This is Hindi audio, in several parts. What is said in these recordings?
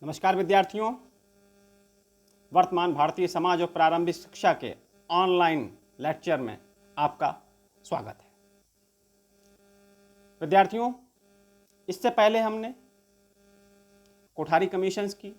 नमस्कार विद्यार्थियों, वर्तमान भारतीय समाज और प्रारंभिक शिक्षा के ऑनलाइन लेक्चर में आपका स्वागत है। विद्यार्थियों, इससे पहले हमने कोठारी कमीशंस की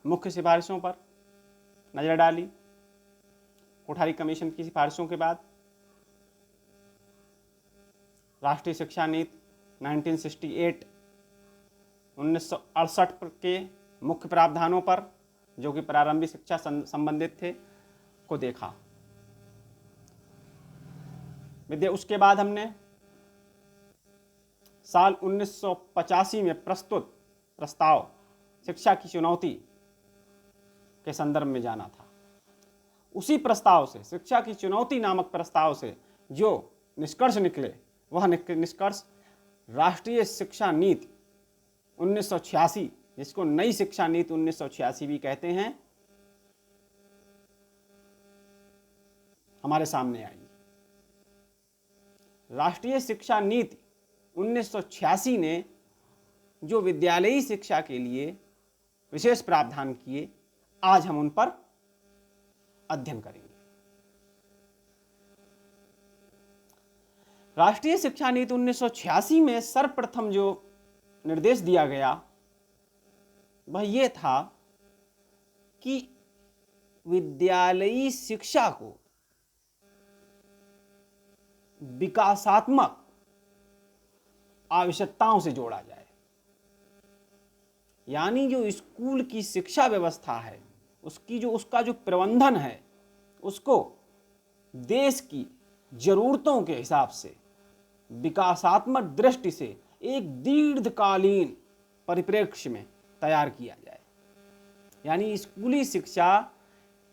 मुख्य सिफारिशों पर नज़र डाली। कोठारी कमीशन की सिफारिशों के बाद राष्ट्रीय शिक्षा नीति 1968 के मुख्य प्रावधानों पर, जो कि प्रारंभिक शिक्षा संबंधित थे, को देखा। उसके बाद हमने साल 1985 में प्रस्तुत प्रस्ताव शिक्षा की चुनौती के संदर्भ में जाना था। उसी प्रस्ताव से, शिक्षा की चुनौती नामक प्रस्ताव से जो निष्कर्ष निकले, वह निष्कर्ष राष्ट्रीय शिक्षा नीति 1986, जिसको नई शिक्षा नीति 1986 भी कहते हैं, हमारे सामने आई। राष्ट्रीय शिक्षा नीति 1986 ने जो विद्यालयी शिक्षा के लिए विशेष प्रावधान किए, आज हम उन पर अध्ययन करेंगे। राष्ट्रीय शिक्षा नीति 1986 में सर्वप्रथम जो निर्देश दिया गया वह यह था कि विद्यालयी शिक्षा को विकासात्मक आवश्यकताओं से जोड़ा जाए। यानी जो स्कूल की शिक्षा व्यवस्था है, उसका जो प्रबंधन है, उसको देश की जरूरतों के हिसाब से विकासात्मक दृष्टि से एक दीर्घकालीन परिप्रेक्ष्य में तैयार किया जाए। यानी स्कूली शिक्षा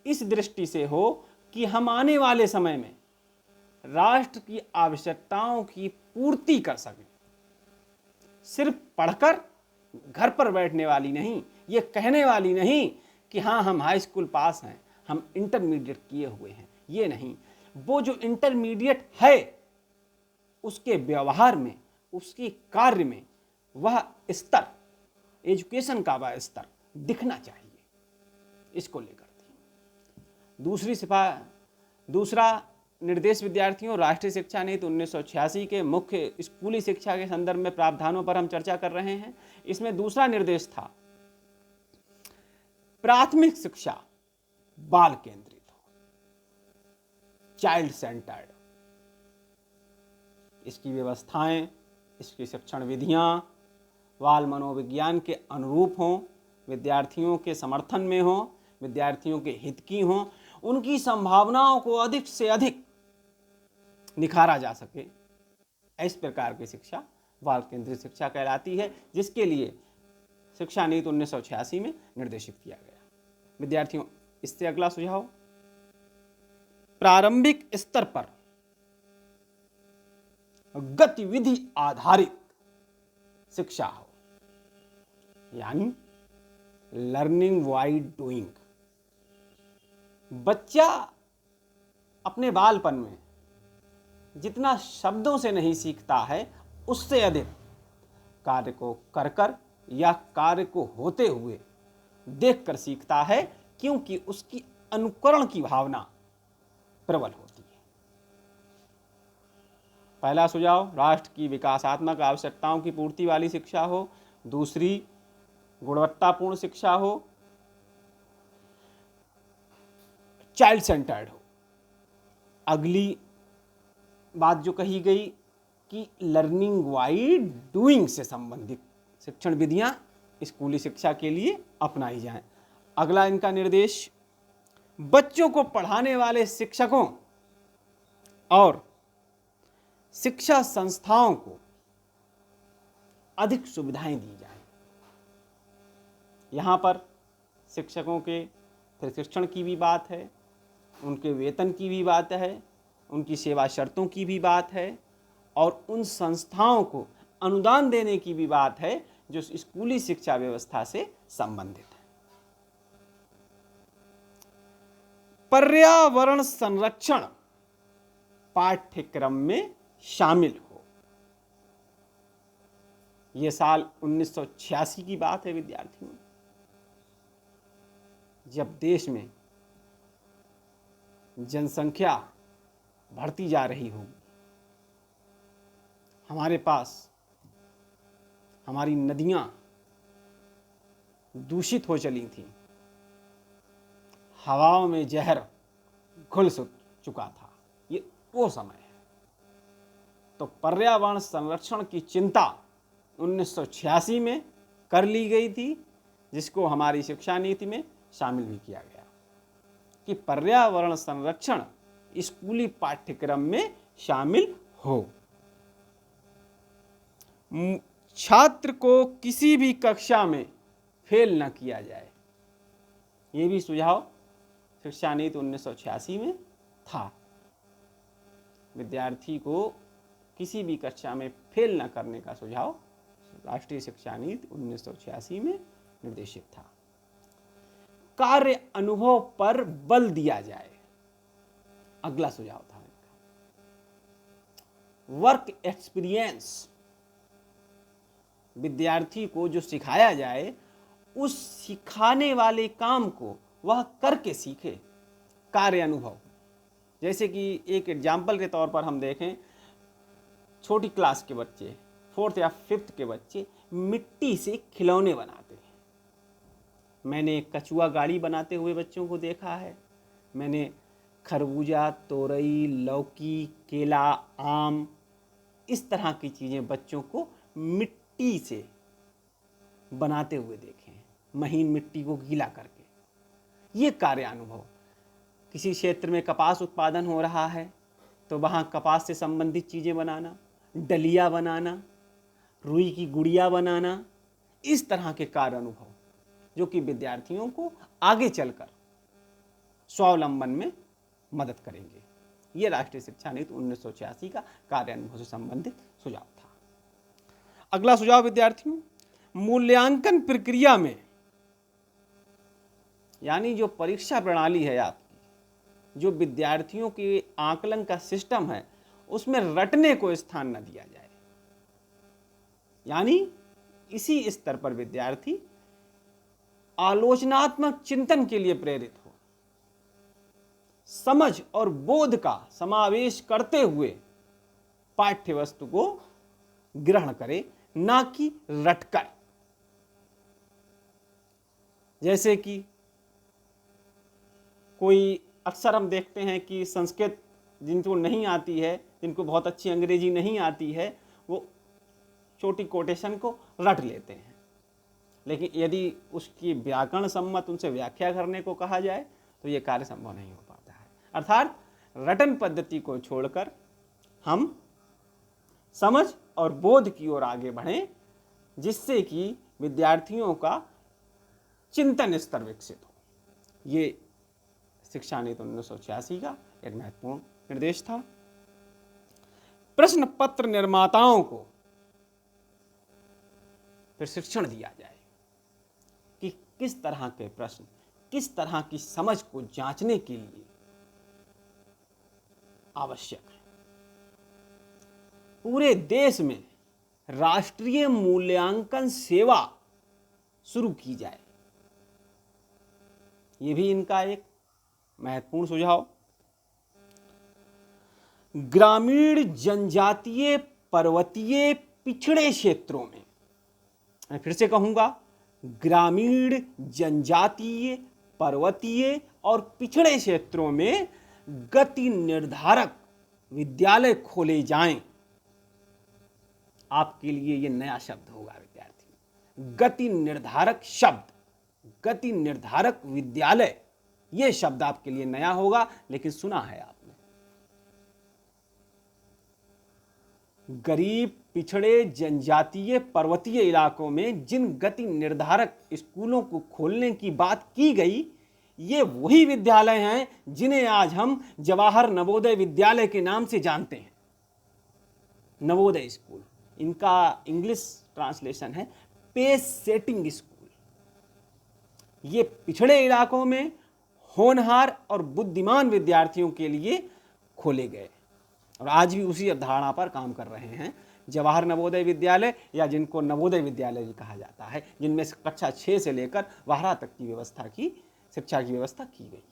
इस दृष्टि से हो कि हम आने वाले समय में राष्ट्र की आवश्यकताओं की पूर्ति कर सकें। सिर्फ पढ़कर घर पर बैठने वाली नहीं, ये कहने वाली नहीं कि हाँ हम हाई स्कूल पास हैं, हम इंटरमीडिएट किए हुए हैं, ये नहीं। वो जो इंटरमीडिएट है, उसके व्यवहार में, उसके कार्य में वह स्तर, एजुकेशन का वह स्तर दिखना चाहिए। इसको लेकर दूसरा निर्देश विद्यार्थियों, राष्ट्रीय शिक्षा नीति 1986 के मुख्य स्कूली शिक्षा के संदर्भ में प्रावधानों पर हम चर्चा कर रहे हैं। इसमें दूसरा निर्देश था, प्राथमिक शिक्षा बाल केंद्रित हो, चाइल्ड सेंटर्ड। इसकी व्यवस्थाएं, इसकी शिक्षण विधियां बाल मनोविज्ञान के अनुरूप हों, विद्यार्थियों के समर्थन में हों, विद्यार्थियों के हित की हों, उनकी संभावनाओं को अधिक से अधिक निखारा जा सके। इस प्रकार की शिक्षा बाल केंद्रित शिक्षा कहलाती है, जिसके लिए शिक्षा नीति 1986 में निर्देशित किया गया। विद्यार्थियों, इससे अगला सुझाव, प्रारंभिक स्तर पर गतिविधि आधारित शिक्षा हो, यानी लर्निंग बाय डूइंग। बच्चा अपने बालपन में जितना शब्दों से नहीं सीखता है, उससे अधिक कार्य को कर कर या कार्य को होते हुए देखकर सीखता है, क्योंकि उसकी अनुकरण की भावना प्रबल होती है। पहला सुझाव, राष्ट्र की विकासात्मक आवश्यकताओं की पूर्ति वाली शिक्षा हो। दूसरी, गुणवत्तापूर्ण शिक्षा हो, चाइल्ड सेंटर्ड हो। अगली बात जो कही गई कि लर्निंग बाय डूइंग से संबंधित शिक्षण विधियां स्कूली शिक्षा के लिए अपनाई जाएं। अगला इनका निर्देश, बच्चों को पढ़ाने वाले शिक्षकों और शिक्षा संस्थाओं को अधिक सुविधाएं दी जाएं। यहाँ पर शिक्षकों के प्रशिक्षण की भी बात है, उनके वेतन की भी बात है, उनकी सेवा शर्तों की भी बात है, और उन संस्थाओं को अनुदान देने की भी बात है जो स्कूली शिक्षा व्यवस्था से संबंधित है। पर्यावरण संरक्षण पाठ्यक्रम में शामिल हो। ये साल 1986 की बात है विद्यार्थियों, जब देश में जनसंख्या बढ़ती जा रही होगी, हमारे पास हमारी नदियां दूषित हो चली थी, हवाओं में जहर घुल चुका था। ये वो समय है। तो पर्यावरण संरक्षण की चिंता 1986 में कर ली गई थी, जिसको हमारी शिक्षा नीति में शामिल भी किया गया कि पर्यावरण संरक्षण स्कूली पाठ्यक्रम में शामिल हो। छात्र को किसी भी कक्षा में फेल न किया जाए, ये भी सुझाव शिक्षा नीति 1986 में था। विद्यार्थी को किसी भी कक्षा में फेल न करने का सुझाव राष्ट्रीय शिक्षा नीति 1986 में निर्देशित था। कार्य अनुभव पर बल दिया जाए, अगला सुझाव था इनका। वर्क एक्सपीरियंस, विद्यार्थी को जो सिखाया जाए उस सिखाने वाले काम को वह करके सीखे। कार्य अनुभव, जैसे कि एक एग्जाम्पल के तौर पर हम देखें, छोटी क्लास के बच्चे, 4th या 5th के बच्चे मिट्टी से खिलौने बनाते हैं। मैंने कछुआ गाड़ी बनाते हुए बच्चों को देखा है। मैंने खरबूजा, तोरई, लौकी, केला, आम, इस तरह की चीज़ें बच्चों को मिट्टी से बनाते हुए देखे हैं, महीन मिट्टी को गीला करके। ये कार्य अनुभव। किसी क्षेत्र में कपास उत्पादन हो रहा है तो वहाँ कपास से संबंधित चीज़ें बनाना, डलिया बनाना, रुई की गुड़िया बनाना, इस तरह के कार्य अनुभव जो कि विद्यार्थियों को आगे चलकर स्वावलंबन में मदद करेंगे। ये राष्ट्रीय शिक्षा नीति 1986 का कार्य अनुभव से संबंधित सुझाव था। अगला सुझाव विद्यार्थियों, मूल्यांकन प्रक्रिया में, यानी जो परीक्षा प्रणाली है आपकी, जो विद्यार्थियों के आकलन का सिस्टम है, उसमें रटने को स्थान न दिया जाए। यानी इसी स्तर पर विद्यार्थी आलोचनात्मक चिंतन के लिए प्रेरित हो, समझ और बोध का समावेश करते हुए पाठ्य वस्तु को ग्रहण करे, ना कि रटकर। जैसे कि कोई, अक्सर हम देखते हैं कि संस्कृत जिनको नहीं आती है, जिनको बहुत अच्छी अंग्रेजी नहीं आती है, वो छोटी कोटेशन को रट लेते हैं। लेकिन यदि उसकी व्याकरण सम्मत उनसे व्याख्या करने को कहा जाए तो ये कार्य संभव नहीं हो पाता है। अर्थात रटन पद्धति को छोड़कर हम समझ और बोध की ओर आगे बढ़ें, जिससे कि विद्यार्थियों का चिंतन स्तर विकसित हो। ये शिक्षा नीति 1986 का एक महत्वपूर्ण निर्देश था। प्रश्न पत्र निर्माताओं को प्रशिक्षण दिया जाए कि किस तरह के प्रश्न, किस तरह की समझ को जांचने के लिए आवश्यक है। पूरे देश में राष्ट्रीय मूल्यांकन सेवा शुरू की जाए, यह भी इनका एक महत्वपूर्ण सुझाव। ग्रामीण, जनजातीय, पर्वतीय, पिछड़े क्षेत्रों में, मैं फिर से कहूंगा, ग्रामीण, जनजातीय, पर्वतीय और पिछड़े क्षेत्रों में गति निर्धारक विद्यालय खोले जाएं। आपके लिए यह नया शब्द होगा विद्यार्थी, गति निर्धारक शब्द, गति निर्धारक विद्यालय, यह शब्द आपके लिए नया होगा, लेकिन सुना है आपने। गरीब, पिछड़े, जनजातीय, पर्वतीय इलाकों में जिन गति निर्धारक स्कूलों को खोलने की बात की गई, ये वही विद्यालय हैं जिन्हें आज हम जवाहर नवोदय विद्यालय के नाम से जानते हैं। नवोदय स्कूल, इनका इंग्लिश ट्रांसलेशन है पेस सेटिंग स्कूल। ये पिछड़े इलाकों में होनहार और बुद्धिमान विद्यार्थियों के लिए खोले गए और आज भी उसी अवधारणा पर काम कर रहे हैं। जवाहर नवोदय विद्यालय या जिनको नवोदय विद्यालय भी कहा जाता है, जिनमें कक्षा 6 से लेकर 12 तक की व्यवस्था की शिक्षा की व्यवस्था की गई है।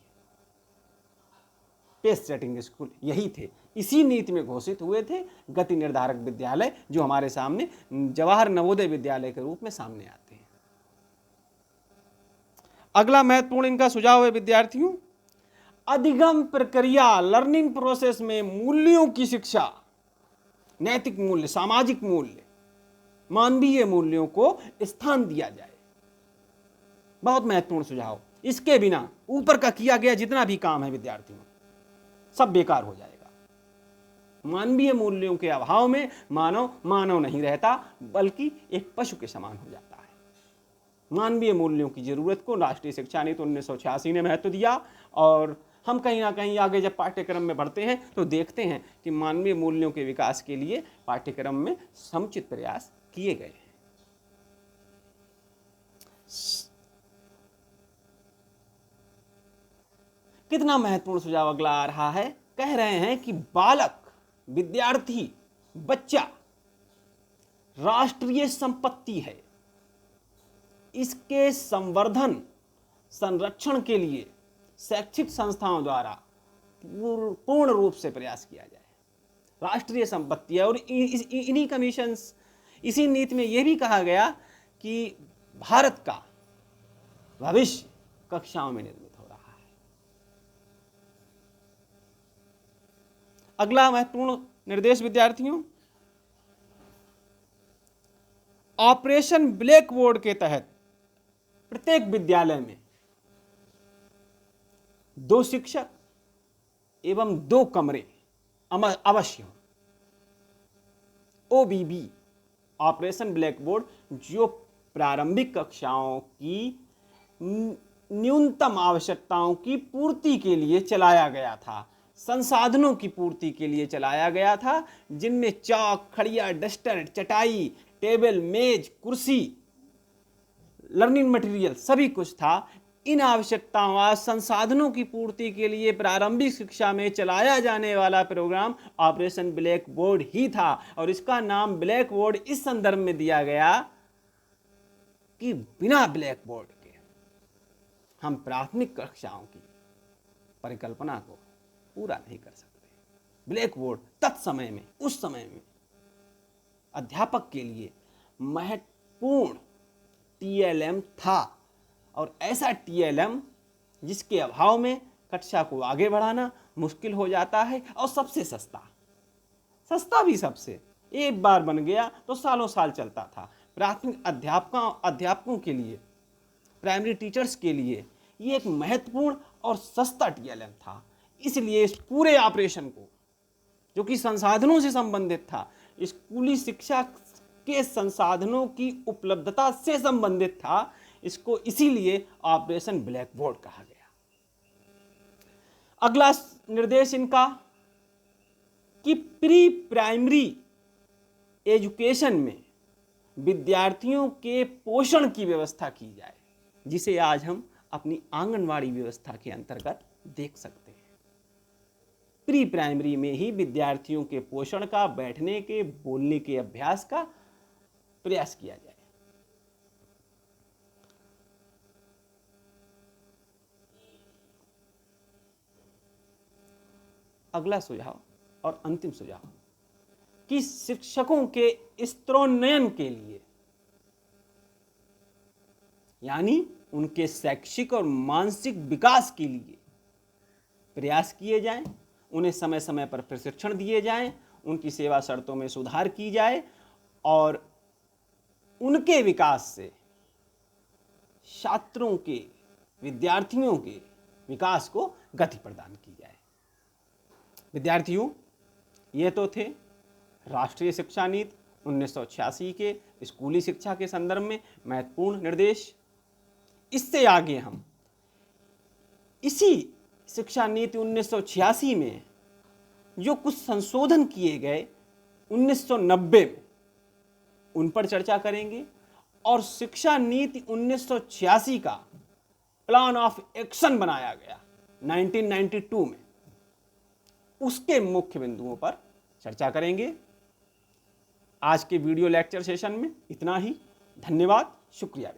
पेस सेटिंग स्कूल यही थे, इसी नीति में घोषित हुए थे गति निर्धारक विद्यालय, जो हमारे सामने जवाहर नवोदय विद्यालय के रूप में सामने आते हैं। अगला महत्वपूर्ण इनका सुझाव है विद्यार्थियों, अधिगम प्रक्रिया लर्निंग प्रोसेस में मूल्यों की शिक्षा, नैतिक मूल्य, सामाजिक मूल्य, मानवीय मूल्यों को स्थान दिया जाए। बहुत महत्वपूर्ण सुझाव। इसके बिना ऊपर का किया गया जितना भी काम है विद्यार्थियों सब बेकार हो जाएगा। मानवीय मूल्यों के अभाव में मानव मानव नहीं रहता, बल्कि एक पशु के समान हो जाता है। मानवीय मूल्यों की जरूरत को राष्ट्रीय शिक्षा नीति 1986 ने महत्व दिया, और हम कहीं ना कहीं आगे जब पाठ्यक्रम में बढ़ते हैं तो देखते हैं कि मानवीय मूल्यों के विकास के लिए पाठ्यक्रम में समुचित प्रयास किए गए हैं। कितना महत्वपूर्ण सुझाव अगला आ रहा है। कह रहे हैं कि बालक, विद्यार्थी, बच्चा राष्ट्रीय संपत्ति है। इसके संवर्धन, संरक्षण के लिए शैक्षिक संस्थाओं द्वारा पूर्ण रूप से प्रयास किया जाए। राष्ट्रीय संपत्ति है, और इन्हीं कमीशंस, इसी नीति में यह भी कहा गया कि भारत का भविष्य कक्षाओं में निर्मित हो रहा है। अगला महत्वपूर्ण निर्देश विद्यार्थियों, ऑपरेशन ब्लैक बोर्ड के तहत प्रत्येक विद्यालय में 2 शिक्षक एवं 2 कमरे अवश्य हो। OBB, ऑपरेशन ब्लैक बोर्ड, जो प्रारंभिक कक्षाओं की न्यूनतम आवश्यकताओं की पूर्ति के लिए चलाया गया था, संसाधनों की पूर्ति के लिए चलाया गया था, जिनमें चौक, खड़िया, डस्टर, चटाई, टेबल, मेज, कुर्सी, लर्निंग मटेरियल सभी कुछ था। इन आवश्यकताओं व संसाधनों की पूर्ति के लिए प्रारंभिक शिक्षा में चलाया जाने वाला प्रोग्राम ऑपरेशन ब्लैक बोर्ड ही था, और इसका नाम ब्लैक बोर्ड इस संदर्भ में दिया गया कि बिना ब्लैक बोर्ड के हम प्राथमिक कक्षाओं की परिकल्पना को पूरा नहीं कर सकते। ब्लैक बोर्ड तत्समय में, उस समय में अध्यापक के लिए महत्वपूर्ण TLM था, और ऐसा TLM जिसके अभाव में कक्षा को आगे बढ़ाना मुश्किल हो जाता है, और सबसे सस्ता भी सबसे, एक बार बन गया तो सालों साल चलता था। प्राथमिक अध्यापकों के लिए, प्राइमरी टीचर्स के लिए ये एक महत्वपूर्ण और सस्ता TLM था। इसलिए इस पूरे ऑपरेशन को, जो कि संसाधनों से संबंधित था, स्कूली शिक्षा के संसाधनों की उपलब्धता से संबंधित था, इसको इसीलिए ऑपरेशन ब्लैक बोर्ड कहा गया। अगला निर्देश इनका कि प्री प्राइमरी एजुकेशन में विद्यार्थियों के पोषण की व्यवस्था की जाए, जिसे आज हम अपनी आंगनवाड़ी व्यवस्था के अंतर्गत देख सकते हैं। प्री प्राइमरी में ही विद्यार्थियों के पोषण का, बैठने के, बोलने के अभ्यास का प्रयास किया जाए। अगला सुझाव और अंतिम सुझाव कि शिक्षकों के स्तरोन्नयन के लिए, यानी उनके शैक्षिक और मानसिक विकास के लिए प्रयास किए जाएं, उन्हें समय समय पर प्रशिक्षण दिए जाएं, उनकी सेवा शर्तों में सुधार की जाए, और उनके विकास से छात्रों के, विद्यार्थियों के विकास को गति प्रदान की जाए। विद्यार्थियों, ये तो थे राष्ट्रीय शिक्षा नीति 1986 के स्कूली शिक्षा के संदर्भ में महत्वपूर्ण निर्देश। इससे आगे हम इसी शिक्षा नीति 1986 में जो कुछ संशोधन किए गए 1990 में, उन पर चर्चा करेंगे, और शिक्षा नीति 1986 का प्लान ऑफ एक्शन बनाया गया 1992 में, उसके मुख्य बिंदुओं पर चर्चा करेंगे। आज के वीडियो लेक्चर सेशन में इतना ही। धन्यवाद, शुक्रिया।